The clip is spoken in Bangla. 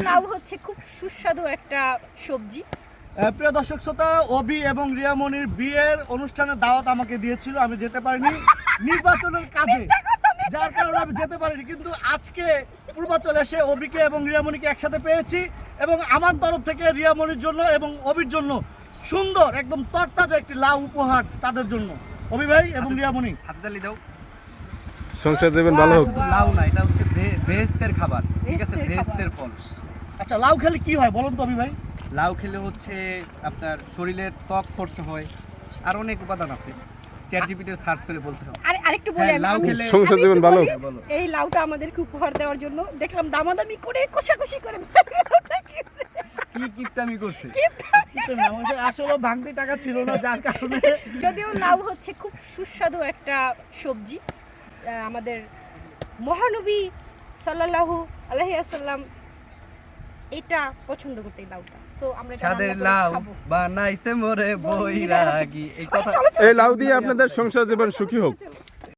লাউ হচ্ছে খুব সুস্বাদু একটা সবজি। প্রিয় দর্শক শ্রোতা, অভি এবং রিয়ামনির বিয়ের অনুষ্ঠানে দাওয়াত আমাকে দিয়েছিল, আমি যেতে পারিনি নির্বাচনের কাজে, যার কারণে আমি যেতে পারিনি। কিন্তু আজকে পূর্বাচল এসে অভিকে এবং রিয়ামনিকে একসাথে পেয়েছি এবং আমার তরফ থেকে রিয়ামনির জন্য এবং অভির জন্য সুন্দর একদম তরতাজা একটি লাউ উপহার তাদের জন্য। অভি ভাই এবং রিয়ামনি, হাততালি দাও। সংসার জীবন ভালো হোক। লাউ না, এটা হচ্ছে বেহেশতের খাবার, ঠিক আছে, বেহেশতের ফল। আচ্ছা, লাউ খেলে কি হয় বলুন তো অভি ভাই? লাউ খেলে হচ্ছে আপনার শরীরের ত্বক ফর্সা হয়, আর অনেক উপাদান আছে, চ্যাট জিপিটি সার্চ করে বলতে হবে। আরেকটু বলি, হ্যাঁ, লাউ খেলে সংসার জীবন ভালো হোক। বলো। এই লাউটা আমাদেরকে উপহার দেওয়ার জন্য দেখলাম দামাদামি করে কষাকষি করে কি কিপটামি করছে? কিছু না, আসলে ভাঙতি টাকা ছিল না, যার কারণে। যদিও লাউ হচ্ছে খুব সুস্বাদু একটা সবজি। আমাদের মহানবী সাল্লাল্লাহু আলাইহি ওয়াসাল্লাম এটা পছন্দ করতে, এই লাউটা। তো আমরা এটা সাদের রান্না করে লাউ খাবো। বানাইছে মোরে বৈরাগী, এই কথা। এই লাউ দিয়ে আপনাদের সংসার জীবন সুখী হোক।